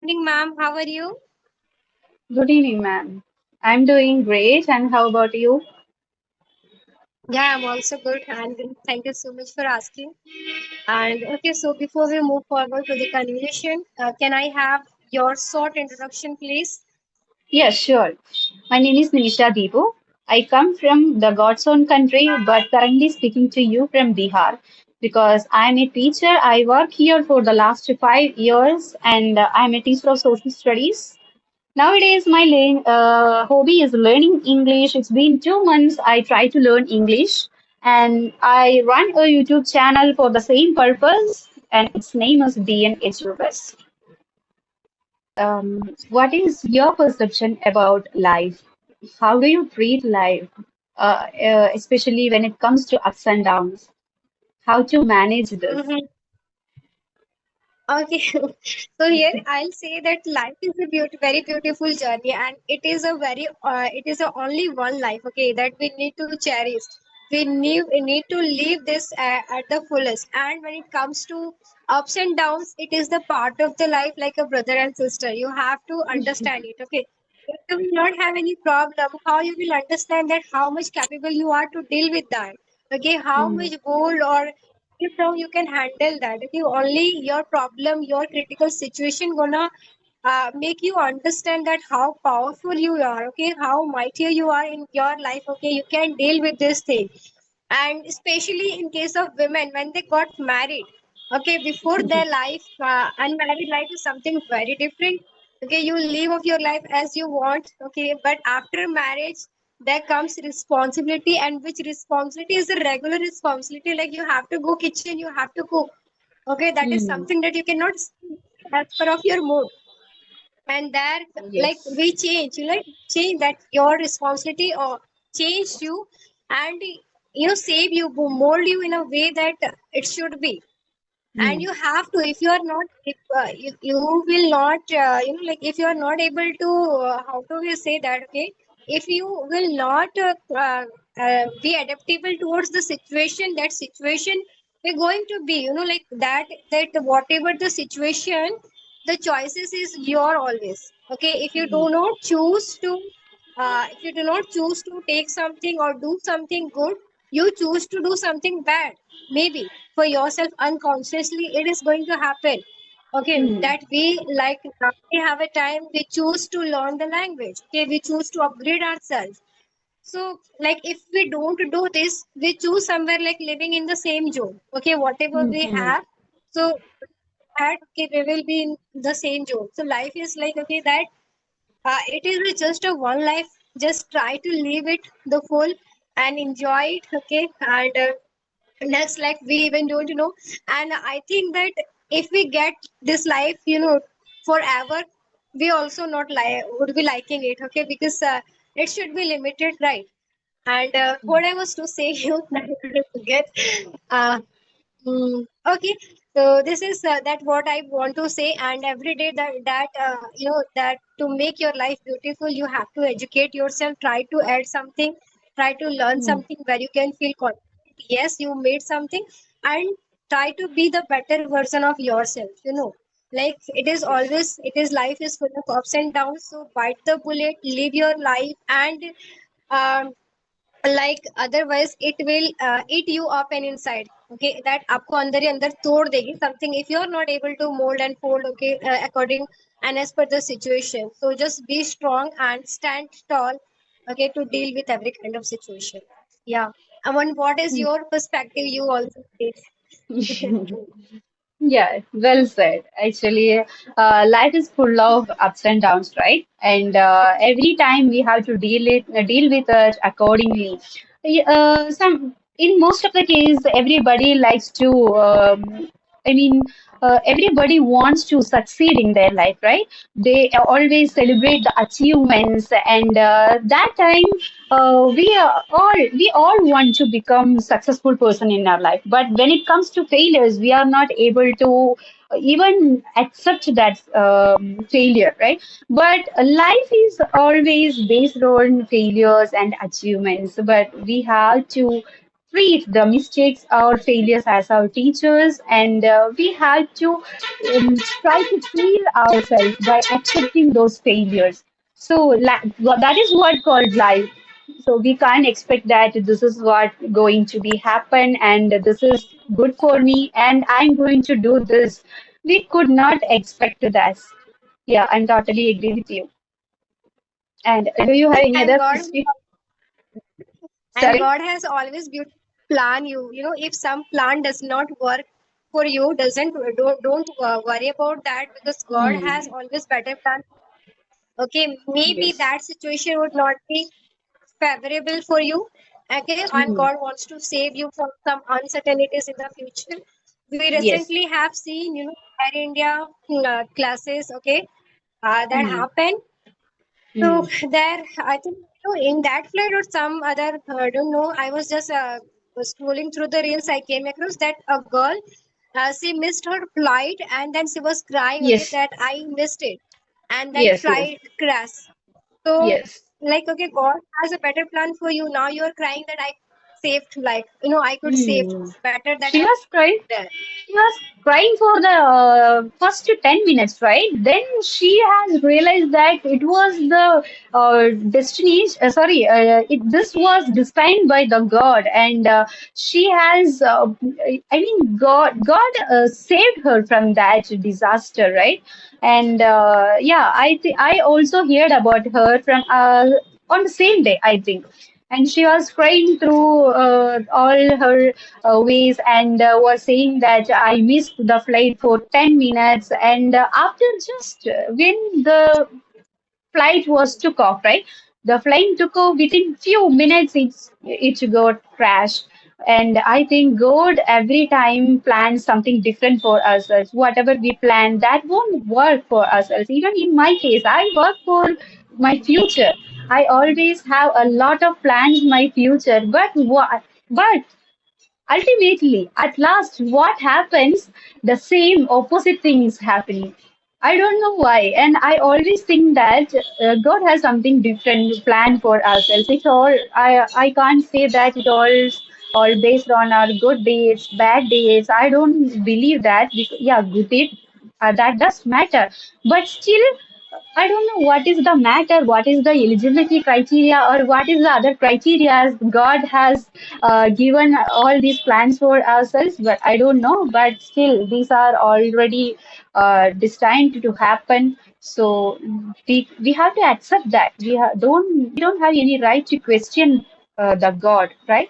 Evening, ma'am. How are you? Good evening, ma'am. I'm doing great, and how about you? Yeah, I'm also good, and thank you so much for asking. And okay, so before we move forward to the conversation, can I have your short introduction, please? Yes, sure. My name is Nimisha Deepu. I come from the God's own country, but currently speaking to you from Bihar because I'm a teacher. I work here for the last 5 years, and I'm a teacher of social studies. Nowadays, my hobby is learning English. It's been 2 months I try to learn English, and I run a YouTube channel for the same purpose, and its name is DNHUS. What is your perception about life? How do you treat life, especially when it comes to ups and downs? How to manage this? Mm-hmm. Okay, so here I'll say that life is a very beautiful journey, and it is a only one life. Okay, that we need to cherish. We need to live this at the fullest. And when it comes to ups and downs, it is the part of the life, like a brother and sister. You have to understand it. Okay, if you will not have any problem, how you will understand that how much capable you are to deal with that. Okay, how Hmm. much bold or if how you can handle that. Okay, only your problem, your critical situation gonna make you understand that how powerful you are. Okay, how mighty you are in your life. Okay, you can deal with this thing. And especially in case of women when they got married, okay, before their life, unmarried life is something very different. Okay, you live of your life as you want. Okay, but after marriage there comes responsibility, and which responsibility is a regular responsibility, like you have to go kitchen, you have to cook. Okay, that is Hmm. something that you cannot see as per of your mood. And there, like Yes. we change, you like change that your responsibility or change you, and save you, mold you in a way that it should be. And Hmm. you have to, if you are not, if you will not, like if you are not able to, how do we say that? Okay, if you will not be adaptable towards the situation, that situation we're going to be, like that whatever the situation, the choices is your always. Okay, if you do not choose to take something or do something good, you choose to do something bad, maybe for yourself unconsciously it is going to happen. Okay, Hmm. that we, like now we have a time, we choose to learn the language. Okay, we choose to upgrade ourselves. So, like, if we don't do this, we choose somewhere like living in the same zone. Okay, whatever we Hmm. have, so that, okay, we will be in the same zone. So life is like, okay, that it is just a one life. Just try to live it the full and enjoy it. Okay, and next, like we even don't know. And I think that if we get this life, forever, we also not would be liking it. Okay, because it should be limited, right? And what I was to say you I forget. uh, okay, so this is that what I want to say. And every day that to make your life beautiful, you have to educate yourself. Try to add something. Try to learn Hmm. something where you can feel confident. Yes, you made something, and try to be the better version of yourself. Like it is always, it is life is full of ups and downs. So bite the bullet, live your life, and um, like otherwise it will eat you up and inside. Okay, that आपको अंदर ही अंदर तोड़ देगी something if you are not able to mold and fold. Okay, according and as per the situation. So just be strong and stand tall. Okay, to deal with every kind of situation. Yeah. And what is your perspective? You also say. Yeah, well said. Actually, life is full of ups and downs, right? And every time we have to deal with it accordingly. Some in most of the case, everybody likes to. I mean, everybody wants to succeed in their life, right? They always celebrate the achievements, and that time we all want to become successful person in our life. But when it comes to failures, we are not able to even accept that failure, right? But life is always based on failures and achievements. But we have to treat the mistakes or failures as our teachers, and we have to try to heal ourselves by accepting those failures. So that is what called life. So we can't expect that this is what going to be happen and this is good for me and I'm going to do this. We could not expect that. Yeah, I'm totally agree with you. And do you have any And other God history? and Sorry? God has always beautiful plan you. You know, if some plan does not work for you, doesn't don't worry about that, because God has Hmm. always better plan. Okay, maybe Yes. that situation would not be favorable for you. Okay, and Hmm. God wants to save you from some uncertainties in the future. We Yes. recently have seen, Air India classes, okay, that Hmm. happened. So Hmm. there, I think, in that flight or some other, I don't know. I was just scrolling through the reels. I came across that a girl, she missed her flight, and then she was crying, okay, Yes. that I missed it, and then Yes. Yes. flight crashed. So, Yes. like, okay, God has a better plan for you. Now you're crying that I saved, like, I could save. Hmm. Better that She I was crying. there. She was crying for the first 10 minutes, right? Then she has realized that it was the destiny. Sorry, this was designed by the God, and she has. I mean, God saved her from that disaster, right? And yeah, I also heard about her from on the same day, I think. And she was crying through all her ways and was saying that I missed the flight for 10 minutes. And after just when the flight was took off, right? The plane took off within few minutes. It got crashed. And I think God every time plans something different for ourselves. Whatever we plan, that won't work for ourselves. Even in my case, I work for my future. I always have a lot of plans in my future. But what? But ultimately, at last, what happens? The same opposite thing is happening. I don't know why, and I always think that God has something different planned for ourselves. It's all I can't say that it all based on our good days, bad days. I don't believe that. Because, yeah, good days that does matter, but still I don't know what is the matter, what is the eligibility criteria, or what is the other criteria God has given all these plans for ourselves, but I don't know. But still, these are already destined to happen. So we have to accept that we don't have any right to question the God, right?